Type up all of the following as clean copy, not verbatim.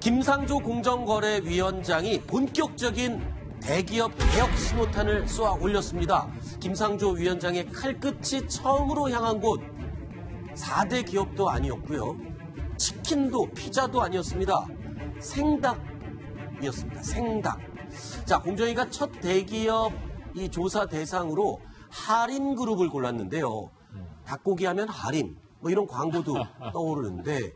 김상조 공정거래위원장이 본격적인 대기업 개혁 신호탄을 쏘아 올렸습니다. 김상조 위원장의 칼끝이 처음으로 향한 곳 4대 기업도 아니었고요. 치킨도 피자도 아니었습니다. 생닭이었습니다. 생닭. 자, 공정위가 첫 대기업 이 조사 대상으로 하림그룹을 골랐는데요. 닭고기 하면 하림, 뭐 이런 광고도 떠오르는데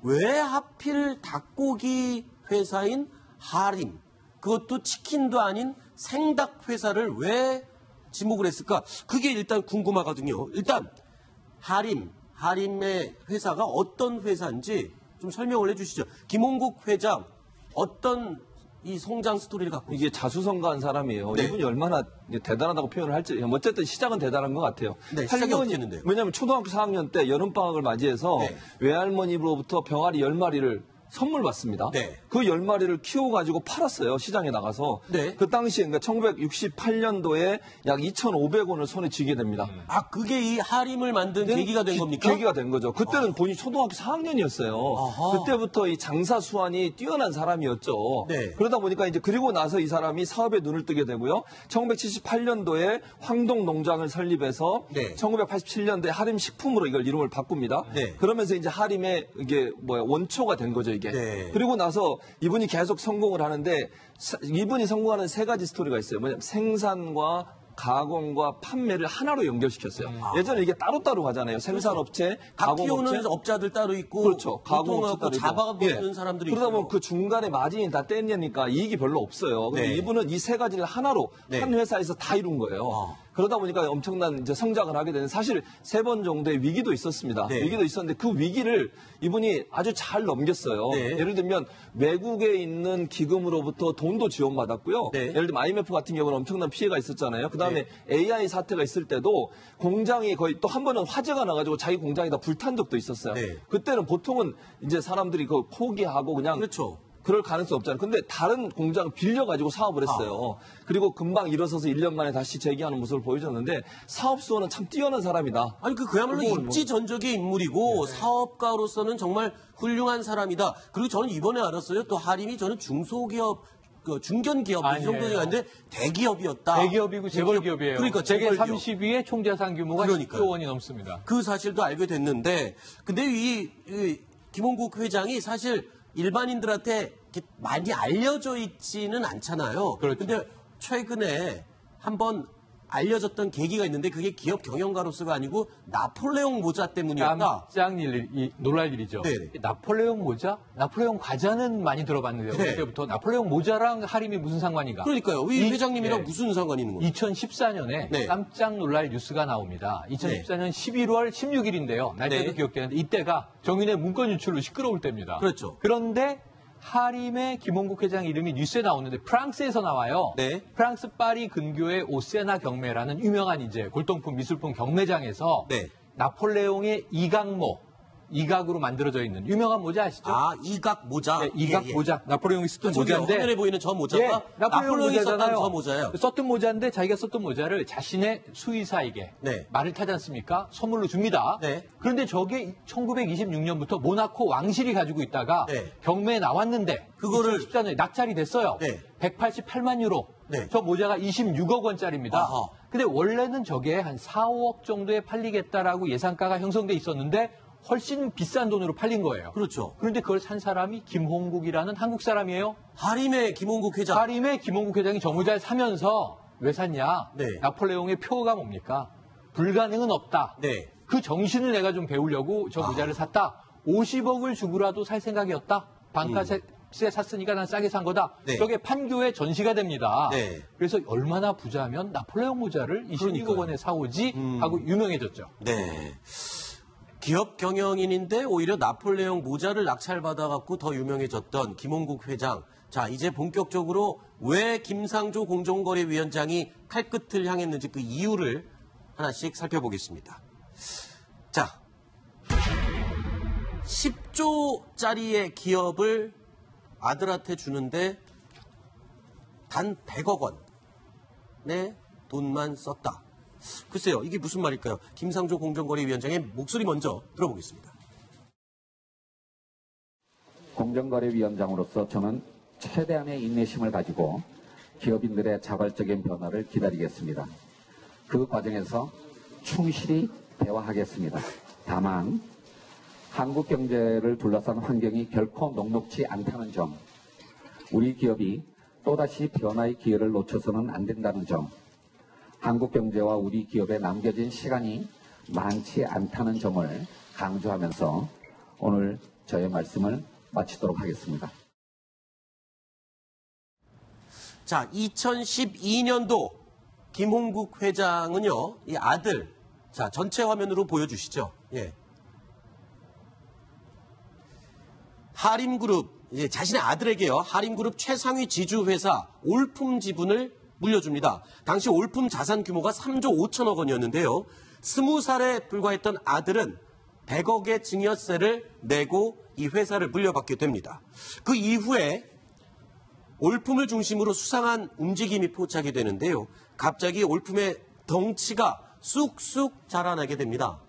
왜 하필 닭고기 회사인 하림, 그것도 치킨도 아닌 생닭 회사를 왜 지목을 했을까? 그게 일단 궁금하거든요. 일단 하림의 회사가 어떤 회사인지 좀 설명을 해주시죠. 김홍국 회장, 어떤 이 성장 스토리를 갖고 이게 자수성가한 사람이에요. 네. 이분이 얼마나 대단하다고 표현을 할지. 어쨌든 시작은 대단한 것 같아요. 네, 시작이 어떻게 했는데요? 왜냐하면 초등학교 4학년 때 여름방학을 맞이해서 네. 외할머니로부터 병아리 10마리를 선물 받습니다. 네. 그 10마리를 키워가지고 팔았어요. 시장에 나가서. 네. 그 당시에 그러니까 1968년도에 약 2,500원을 손에 쥐게 됩니다. 아, 그게 이 하림을 만든 계기가 된 겁니까? 계기가 된 거죠. 그때는 본인이 초등학교 4학년이었어요. 아하. 그때부터 이 장사 수완이 뛰어난 사람이었죠. 네. 그러다 보니까 이제 그리고 나서 이 사람이 사업에 눈을 뜨게 되고요. 1978년도에 황동 농장을 설립해서 네. 1987년도에 하림 식품으로 이걸 이름을 바꿉니다. 네. 그러면서 이제 하림의 이게 원초가 된 거죠, 이게. 네. 그리고 나서 이분이 계속 성공을 하는데 이분이 성공하는 세 가지 스토리가 있어요. 뭐냐면 생산과 가공과 판매를 하나로 연결시켰어요. 예전에 이게 따로따로 가잖아요. 생산업체, 닭 키우는 가공업체. 업자들 따로 있고, 그렇죠. 가공업체 따로 있고. 잡아먹는 사람들이 있고. 그러다 보면 그 중간에 마진이 다 떼내니까 이익이 별로 없어요. 근데 네. 이분은 이 세 가지를 하나로 네. 한 회사에서 다 이룬 거예요. 그러다 보니까 엄청난 이제 성장을 하게 되는 사실 3번 정도의 위기도 있었습니다. 네. 위기도 있었는데 그 위기를 이분이 아주 잘 넘겼어요. 네. 예를 들면 외국에 있는 기금으로부터 돈도 지원받았고요. 네. 예를 들면 IMF 같은 경우는 엄청난 피해가 있었잖아요. 그다음에 AI 사태가 있을 때도 공장이 거의 또 한 번은 화재가 나가지고 자기 공장이 다 불탄 적도 있었어요. 네. 그때는 보통은 이제 사람들이 그걸 포기하고 그냥 그렇죠. 그럴 가능성이 없잖아요. 근데 다른 공장 빌려가지고 사업을 했어요. 그리고 금방 일어서서 1년 만에 다시 재기하는 모습을 보여줬는데 사업 수완은 참 뛰어난 사람이다. 아니, 그야말로 그건 입지전적의 인물이고 사업가로서는 정말 훌륭한 사람이다. 그리고 저는 이번에 알았어요. 또 하림이 저는 중소기업, 중견기업 이 정도가 아닌데 대기업이었다. 대기업이고 재벌기업이에요. 그러니까 세계 재벌기업. 30위의 총자산 규모가 그러니까요. 10조 원이 넘습니다. 그 사실도 알게 됐는데, 근데 이 김홍국 회장이 사실 일반인들한테 이렇게 많이 알려져 있지는 않잖아요. 그렇죠. 근데 최근에 한번 알려졌던 계기가 있는데 그게 기업 경영가로서가 아니고 나폴레옹 모자 때문이었다. 깜짝 놀랄 일이죠. 네네. 나폴레옹 모자? 나폴레옹 과자는 많이 들어봤는데요. 네. 그때부터 나폴레옹 모자랑 하림이 무슨 상관인가? 그러니까요. 이 회장님이랑 네. 무슨 상관이 있는 거예요? 2014년에 네. 깜짝 놀랄 뉴스가 나옵니다. 2014년 11월 16일인데요. 날짜도 네. 기억되는데 이때가 정윤의 문건 유출로 시끄러울 때입니다. 그렇죠. 그런데 하림의 김홍국 회장 이름이 뉴스에 나오는데 프랑스에서 나와요. 네. 프랑스 파리 근교의 오세나 경매라는 유명한 이제 골동품 미술품 경매장에서 네. 나폴레옹의 이각으로 만들어져 있는 유명한 모자 아시죠? 아, 이각 모자. 네, 이각 예, 예. 모자. 나폴레옹이 썼던 저기요, 모자인데 화면에 보이는 저 모자가 예, 나폴레옹이 썼던 모자잖아요. 저 모자예요. 썼던 모자인데 자기가 썼던 모자를 자신의 수의사에게 네. 말을 타지 않습니까? 선물로 줍니다. 네. 그런데 저게 1926년부터 모나코 왕실이 가지고 있다가 네. 경매에 나왔는데 그거를 2014년에 낙찰이 됐어요. 네. 188만 유로. 네. 저 모자가 26억 원짜리입니다. 아하. 근데 원래는 저게 한 4, 5억 정도에 팔리겠다라고 예상가가 형성돼 있었는데 훨씬 비싼 돈으로 팔린 거예요. 그렇죠. 그런데 그걸 산 사람이 김홍국이라는 한국 사람이에요. 하림의 김홍국 회장. 하림의 김홍국 회장이 저 모자를 사면서 왜 샀냐? 네. 나폴레옹의 표어가 뭡니까? 불가능은 없다. 네. 그 정신을 내가 좀 배우려고 저 모자를 샀다. 50억을 주고라도 살 생각이었다. 반값에 샀으니까 난 싸게 산 거다. 네. 저게 판교에 전시가 됩니다. 네. 그래서 얼마나 부자면 나폴레옹 모자를 26억 원에 사오지 하고 유명해졌죠. 네. 기업 경영인인데 오히려 나폴레옹 모자를 낙찰받아갖고 더 유명해졌던 김홍국 회장. 자, 이제 본격적으로 왜 김상조 공정거래위원장이 칼끝을 향했는지 그 이유를 하나씩 살펴보겠습니다. 자, 10조짜리의 기업을 아들한테 주는데 단 100억 원의 돈만 썼다. 글쎄요, 이게 무슨 말일까요? 김상조 공정거래위원장의 목소리 먼저 들어보겠습니다. 공정거래위원장으로서 저는 최대한의 인내심을 가지고 기업인들의 자발적인 변화를 기다리겠습니다. 그 과정에서 충실히 대화하겠습니다. 다만 한국 경제를 둘러싼 환경이 결코 녹록지 않다는 점, 우리 기업이 또다시 변화의 기회를 놓쳐서는 안 된다는 점, 한국 경제와 우리 기업에 남겨진 시간이 많지 않다는 점을 강조하면서 오늘 저의 말씀을 마치도록 하겠습니다. 자, 2012년도 김홍국 회장은요, 이 아들, 자, 전체 화면으로 보여주시죠. 예. 하림그룹, 이제 자신의 아들에게요, 하림그룹 최상위 지주회사 올품 지분을 물려줍니다. 당시 올품 자산 규모가 3조 5천억 원이었는데요. 20살에 불과했던 아들은 100억의 증여세를 내고 이 회사를 물려받게 됩니다. 그 이후에 올품을 중심으로 수상한 움직임이 포착이 되는데요. 갑자기 올품의 덩치가 쑥쑥 자라나게 됩니다.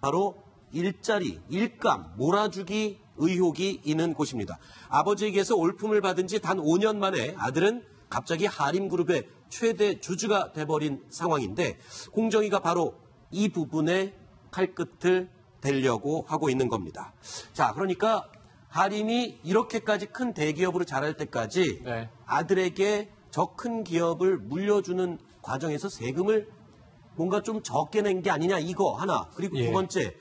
바로 일자리, 일감, 몰아주기 의혹이 있는 곳입니다. 아버지에게서 올품을 받은 지 단 5년 만에 아들은 갑자기 하림그룹의 최대 주주가 돼버린 상황인데 공정위가 바로 이 부분에 칼끝을 대려고 하고 있는 겁니다. 자, 그러니까 하림이 이렇게까지 큰 대기업으로 자랄 때까지 네. 아들에게 저 큰 기업을 물려주는 과정에서 세금을 뭔가 좀 적게 낸 게 아니냐 이거 하나. 그리고 예. 두 번째,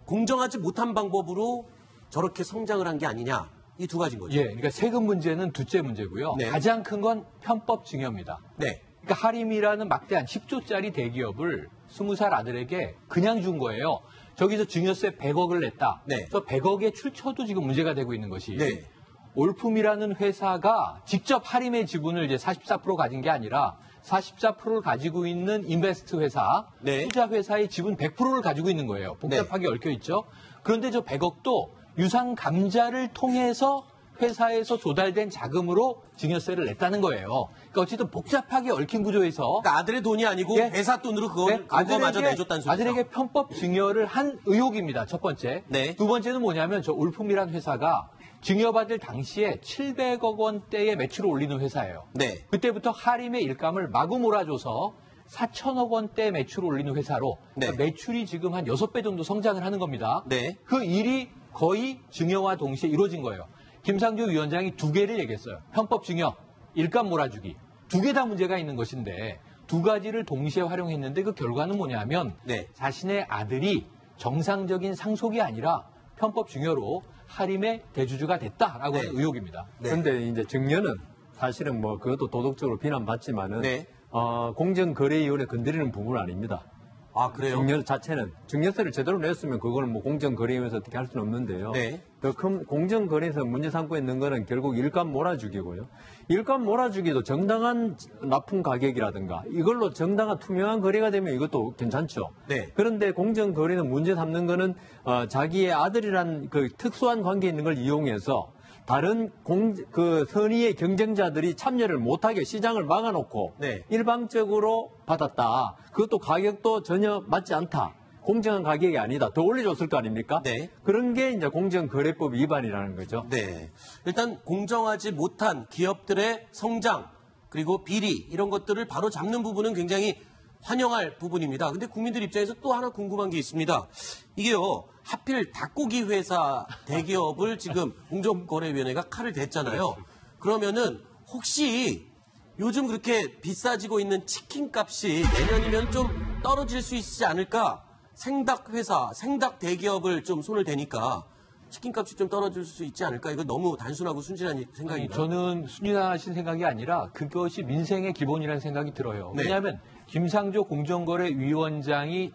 공정하지 못한 방법으로 저렇게 성장을 한 게 아니냐. 이 두 가지인 거죠. 예, 그러니까 세금 문제는 둘째 문제고요. 네. 가장 큰 건 편법 증여입니다. 네. 그러니까 하림이라는 막대한 10조짜리 대기업을 20살 아들에게 그냥 준 거예요. 저기서 증여세 100억을 냈다. 네. 저 100억의 출처도 지금 문제가 되고 있는 것이 네. 올품이라는 회사가 직접 하림의 지분을 이제 44% 가진 게 아니라 44%를 가지고 있는 인베스트 회사, 네. 투자 회사의 지분 100%를 가지고 있는 거예요. 복잡하게 얽혀 있죠. 그런데 저 100억도 유상 감자를 통해서 회사에서 조달된 자금으로 증여세를 냈다는 거예요. 그러니까 어쨌든 복잡하게 얽힌 구조에서 그러니까 아들의 돈이 아니고 예. 회사 돈으로 그거마저 내줬다는 소리죠. 아들에게 편법 증여를 한 의혹입니다. 첫 번째. 네. 두 번째는 뭐냐면 저 올품이라는 회사가 증여받을 당시에 700억 원대의 매출을 올리는 회사예요. 네. 그때부터 하림의 일감을 마구 몰아줘서 4천억 원대 매출을 올리는 회사로 네. 그러니까 매출이 지금 한 6배 정도 성장을 하는 겁니다. 네. 그 일이 거의 증여와 동시에 이루어진 거예요. 김상조 위원장이 두 개를 얘기했어요. 편법 증여, 일감 몰아주기. 두 개 다 문제가 있는 것인데 두 가지를 동시에 활용했는데 그 결과는 뭐냐면 네. 자신의 아들이 정상적인 상속이 아니라 편법 증여로 하림의 대주주가 됐다라고 네. 하는 의혹입니다. 네. 그런데 이제 증여는 사실은 뭐 그것도 도덕적으로 비난받지만은 네. 공정거래위원회 건드리는 부분은 아닙니다. 아, 그래요? 증여 자체는 증여세를 제대로 냈으면 그거는 뭐 공정거래위원회에서 어떻게 할 수는 없는데요. 네. 더 큰 공정거래에서 문제 삼고 있는 거는 결국 일감 몰아주기고요. 일감 몰아주기도 정당한 납품 가격이라든가 이걸로 정당한 투명한 거래가 되면 이것도 괜찮죠. 네. 그런데 공정거래는 문제 삼는 거는 자기의 아들이란 그 특수한 관계에 있는 걸 이용해서 다른 선의의 경쟁자들이 참여를 못하게 시장을 막아놓고 네. 일방적으로 받았다. 그것도 가격도 전혀 맞지 않다. 공정한 가격이 아니다. 더 올려줬을 거 아닙니까? 네. 그런 게 이제 공정거래법 위반이라는 거죠. 네. 일단 공정하지 못한 기업들의 성장 그리고 비리 이런 것들을 바로 잡는 부분은 굉장히 환영할 부분입니다. 근데 국민들 입장에서 또 하나 궁금한 게 있습니다. 이게요. 하필 닭고기 회사 대기업을 지금 공정거래위원회가 칼을 댔잖아요. 그러면은 혹시 요즘 그렇게 비싸지고 있는 치킨 값이 내년이면 좀 떨어질 수 있지 않을까? 생닭 회사, 생닭 대기업을 좀 손을 대니까 치킨 값이 좀 떨어질 수 있지 않을까? 이거 너무 단순하고 순진한 생각입니다. 저는 순진하신 생각이 아니라 그것이 민생의 기본이라는 생각이 들어요. 네. 왜냐하면 김상조 공정거래위원장이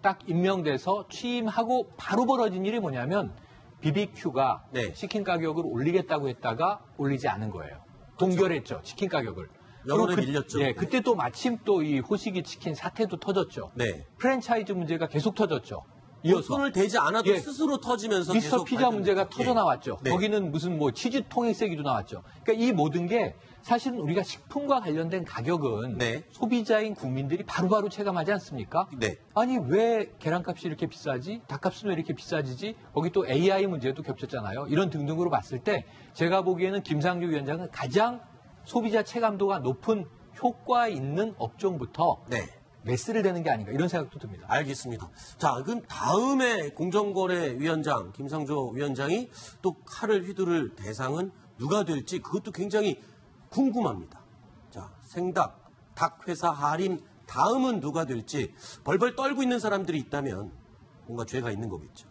딱 임명돼서 취임하고 바로 벌어진 일이 뭐냐면 BBQ가 네. 치킨 가격을 올리겠다고 했다가 올리지 않은 거예요. 동결했죠. 치킨 가격을. 여론에 그리고 밀렸죠. 예, 네. 그때 또 마침 또 이 호식이 치킨 사태도 터졌죠. 네. 프랜차이즈 문제가 계속 터졌죠. 이어서 손을 대지 않아도 예. 스스로 터지면서 미스터 계속 피자 문제가 발견됐죠. 터져 나왔죠. 네. 거기는 무슨 뭐 치즈 통일세기도 나왔죠. 그러니까 이 모든 게 사실은 우리가 식품과 관련된 가격은 네. 소비자인 국민들이 바로바로 체감하지 않습니까? 네. 아니 왜 계란값이 이렇게 비싸지? 닭값은 왜 이렇게 비싸지지? 거기 또 AI 문제도 겹쳤잖아요. 이런 등등으로 봤을 때 제가 보기에는 김상조 위원장은 가장 소비자 체감도가 높은 효과 있는 업종부터 네. 매스를 대는 게 아닌가 이런 생각도 듭니다. 알겠습니다. 자, 그럼 다음에 공정거래위원장 김상조 위원장이 또 칼을 휘두를 대상은 누가 될지 그것도 굉장히 궁금합니다. 자, 생닭, 닭회사 할인 다음은 누가 될지 벌벌 떨고 있는 사람들이 있다면 뭔가 죄가 있는 거겠죠.